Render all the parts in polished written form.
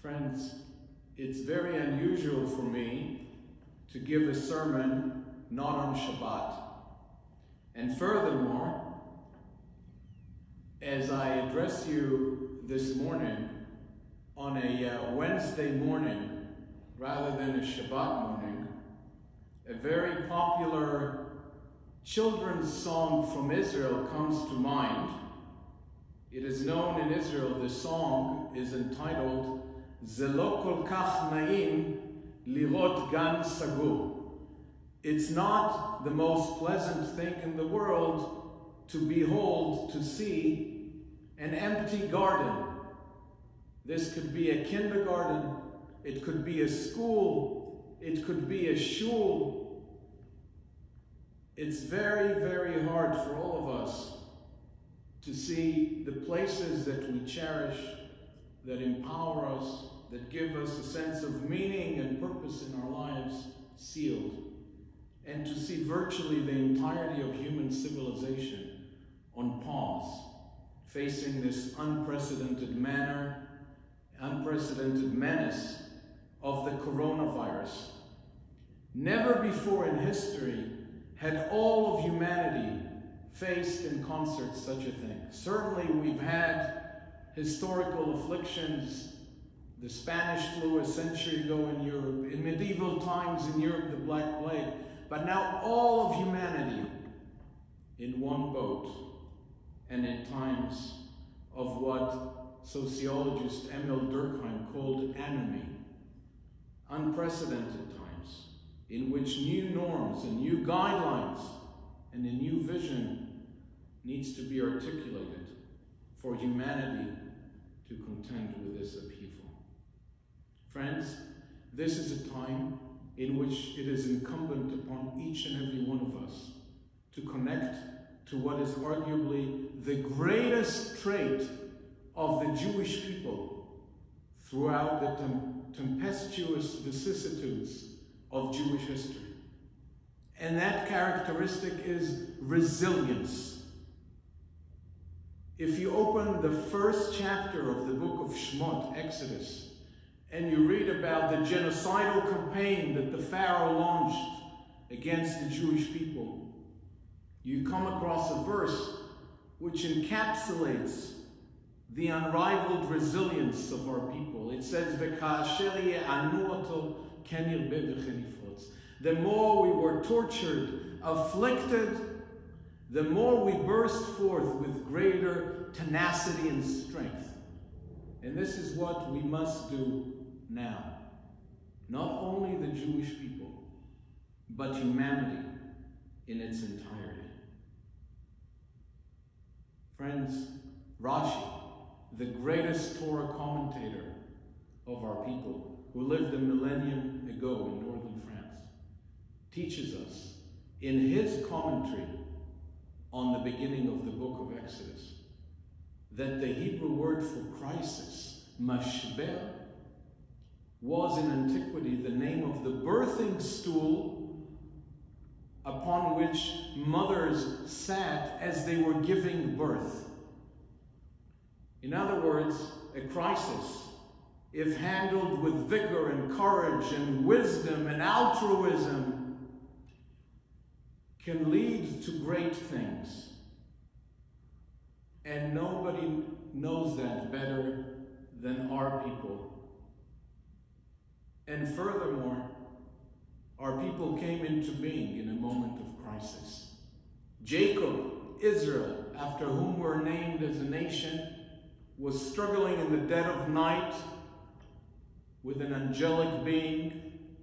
Friends, it's very unusual for me to give a sermon not on Shabbat. And furthermore, as I address you this morning on a Wednesday morning rather than a Shabbat morning, a very popular children's song from Israel comes to mind. It is known in Israel, the song is entitled Ze lo kol kach na'im lirot gan sagur. It's not the most pleasant thing in the world to behold, to see an empty garden. This could be a kindergarten, it could be a school, it could be a shul. It's very, very hard for all of us to see the places that we cherish, that empower us, that give us a sense of meaning and purpose in our lives sealed, and to see virtually the entirety of human civilization on pause, facing this unprecedented menace of the coronavirus. Never before in history had all of humanity faced in concert such a thing. Certainly we've had historical afflictions, the Spanish flu a century ago in Europe, in medieval times in Europe, the Black Plague, but now all of humanity in one boat, and in times of what sociologist Emil Durkheim called anomie, unprecedented times in which new norms and new guidelines and a new vision needs to be articulated for humanity to contend with this upheaval. Friends, this is a time in which it is incumbent upon each and every one of us to connect to what is arguably the greatest trait of the Jewish people throughout the tempestuous vicissitudes of Jewish history. And that characteristic is resilience. If you open the first chapter of the book of Shemot, Exodus, and you read about the genocidal campaign that the Pharaoh launched against the Jewish people, you come across a verse which encapsulates the unrivaled resilience of our people. It says, "V'ka'asher ye'anu oto ken yirbe v'chen yifrotz." The more we were tortured, afflicted, the more we burst forth with greater tenacity and strength. And this is what we must do now. Not only the Jewish people, but humanity in its entirety. Friends, Rashi, the greatest Torah commentator of our people, who lived a millennium ago in northern France, teaches us in his commentary on the beginning of the book of Exodus that the Hebrew word for crisis, mashber, was in antiquity the name of the birthing stool upon which mothers sat as they were giving birth. In other words, a crisis, if handled with vigor and courage and wisdom and altruism, can lead to great things. And nobody knows that better than our people. And furthermore, our people came into being in a moment of crisis. Jacob, Israel, after whom we're named as a nation, was struggling in the dead of night with an angelic being.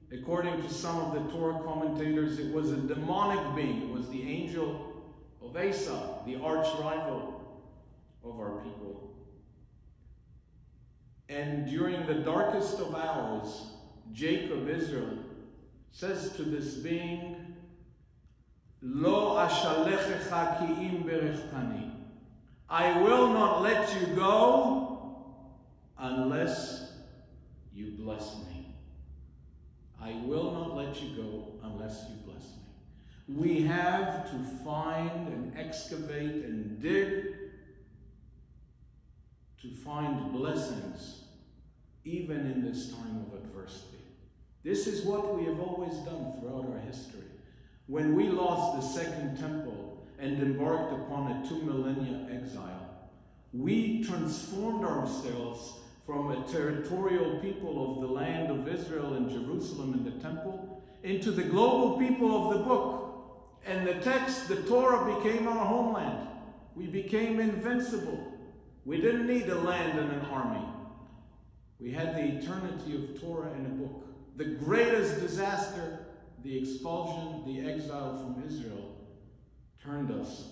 According to some of the Torah commentators, it was a demonic being. It was the angel of Esau, the arch rival of our people. And during the darkest of hours, Jacob, Israel, says to this being, Lo ashalechecha ki im berechtani. I will not let you go unless you bless me. I will not let you go unless you bless me. We have to find and excavate and dig to find blessings even in this time of adversity. This is what we have always done throughout our history. When we lost the Second Temple and embarked upon a 2 millennia exile, we transformed ourselves from a territorial people of the land of Israel and Jerusalem and the temple into the global people of the book. And the text, the Torah, became our homeland. We became invincible. We didn't need a land and an army. We had the eternity of Torah in a book. The greatest disaster, the expulsion, the exile from Israel, turned us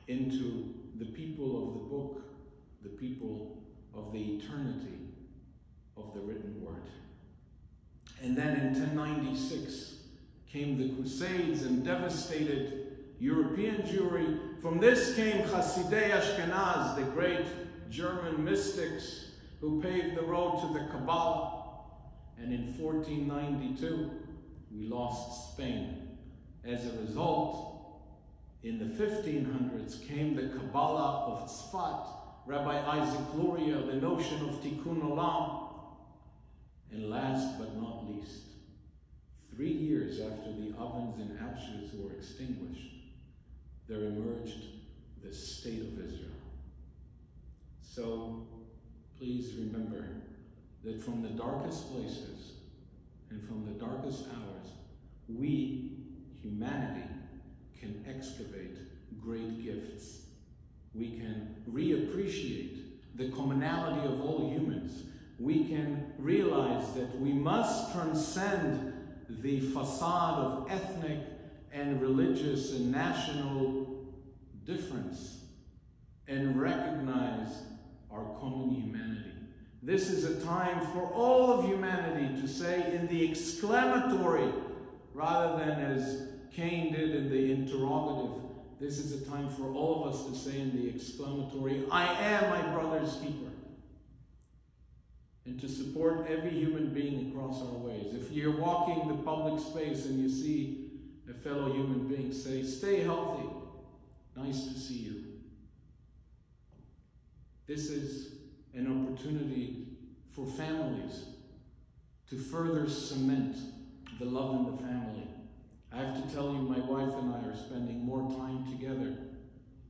into the people of the book, the people of the eternity of the written word. And then in 1096 came the Crusades and devastated European Jewry. From this came Hasidei Ashkenaz, the great German mystics who paved the road to the Kabbalah. And in 1492, we lost Spain. As a result, in the 1500s came the Kabbalah of Tzfat, Rabbi Isaac Luria, the notion of Tikkun Olam. And last but not least, 3 years after the ovens in Auschwitz were extinguished, there emerged the State of Israel. So please remember that from the darkest places and from the darkest hours, we, humanity, can excavate great gifts. We can reappreciate the commonality of all humans. We can realize that we must transcend the facade of ethnic and religious and national difference and recognize our common humanity. This is a time for all of humanity to say in the exclamatory rather than as Cain did in the interrogative. This is a time for all of us to say in the exclamatory, I am my brother's keeper. And to support every human being across our ways. If you're walking the public space and you see a fellow human being, say, stay healthy. Nice to see you. This is an opportunity for families to further cement the love in the family. I have to tell you, my wife and I are spending more time together.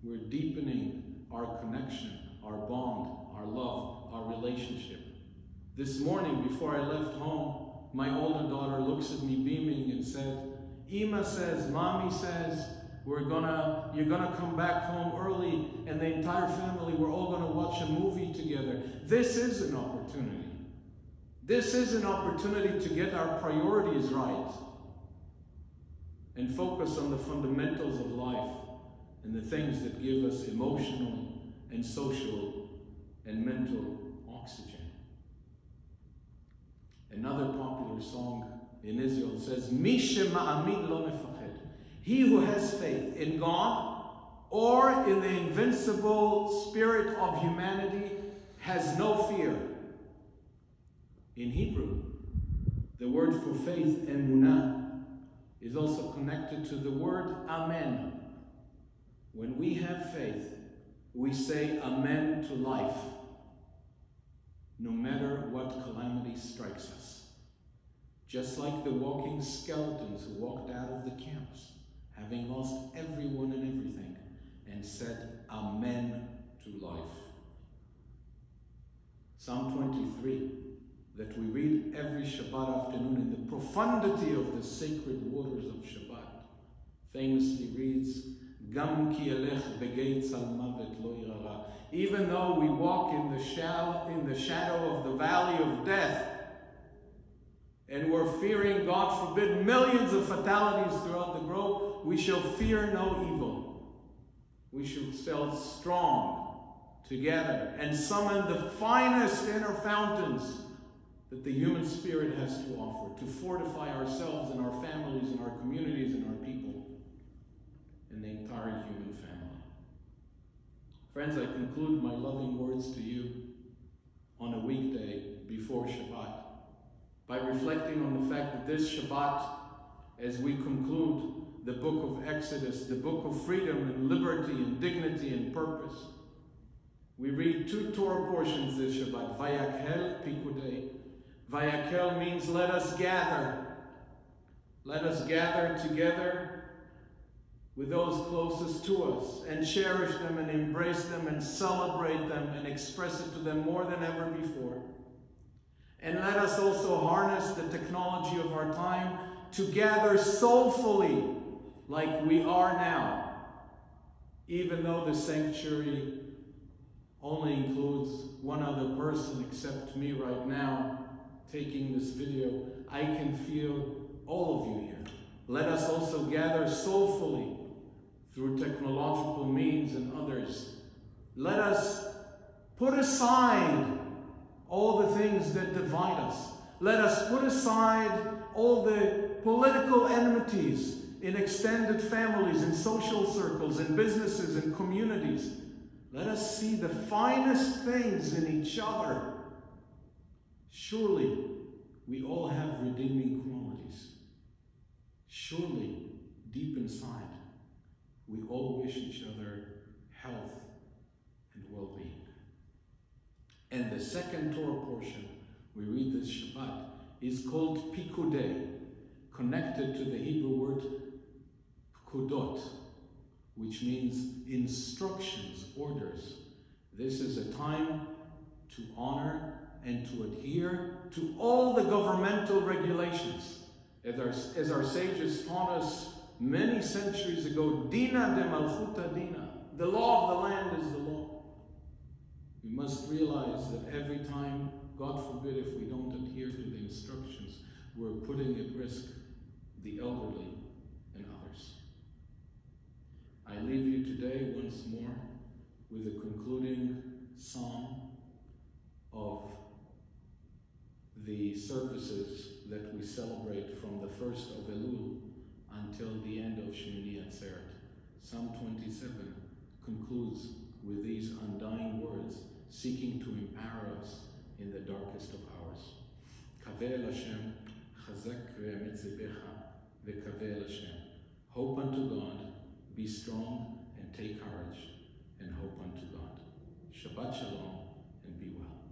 We're deepening our connection, our bond, our love, our relationship. This morning, before I left home, my older daughter looks at me beaming and said, Ima says, Mommy says, you're gonna come back home early, and the entire family, we're all gonna watch a movie together. This is an opportunity. This is an opportunity to get our priorities right and focus on the fundamentals of life and the things that give us emotional and social and mental oxygen. Another popular song in Israel says, Mi shema'amin lo mefached. He who has faith in God or in the invincible spirit of humanity has no fear. In Hebrew, the word for faith, emunah, is also connected to the word amen. When we have faith, we say amen to life, no matter what calamity strikes us. Just like the walking skeletons who walked out of the camps, having lost everyone and everything, and said amen to life. Psalm 23, that we read every Shabbat afternoon in the profundity of the sacred waters of Shabbat, famously reads, Gam ki elech begeitz al mavet lo yirara. Even though we walk in the shadow of the valley of death, and we're fearing, God forbid, millions of fatalities throughout the globe, we shall fear no evil. We shall stand strong together and summon the finest inner fountains that the human spirit has to offer to fortify ourselves and our families and our communities and our people and the entire human family. Friends, I conclude my loving words to you on a weekday before Shabbat by reflecting on the fact that this Shabbat, as we conclude the book of Exodus, the book of freedom and liberty and dignity and purpose, We read two Torah portions this Shabbat. Vayakhel Pikudei. Vayakhel means let us gather. Let us gather together with those closest to us and cherish them and embrace them and celebrate them and express it to them more than ever before. And let us also harness the technology of our time to gather soulfully like we are now, even though the sanctuary only includes one other person except me right now taking this video. I can feel all of you here. Let us also gather soulfully through technological means and others. Let us put aside all the things that divide us. Let us put aside all the political enmities in extended families, in social circles, in businesses, in communities. Let us see the finest things in each other. Surely we all have redeeming qualities. Surely deep inside we all wish each other health and well-being. And the second Torah portion we read this Shabbat is called Pikudei, connected to the Hebrew word Pkudot, which means instructions, orders. This is a time to honor and to adhere to all the governmental regulations. As our sages taught us many centuries ago, Dina de Malchuta Dina. The law of the land is the law. We must realize that every time, God forbid, if we don't adhere to the instructions, we're putting at risk the elderly and others. I leave you today once more with a concluding psalm of the services that we celebrate from the 1st of Elul until the end of Shemini Atzeret. Psalm 27 concludes with these undying words, seeking to empower us in the darkest of hours. Kaveh el Hashem, chazak ve'amet zebecha, ve'kaveh el Hashem. Hope unto God, be strong and take courage, and hope unto God. Shabbat shalom, and be well.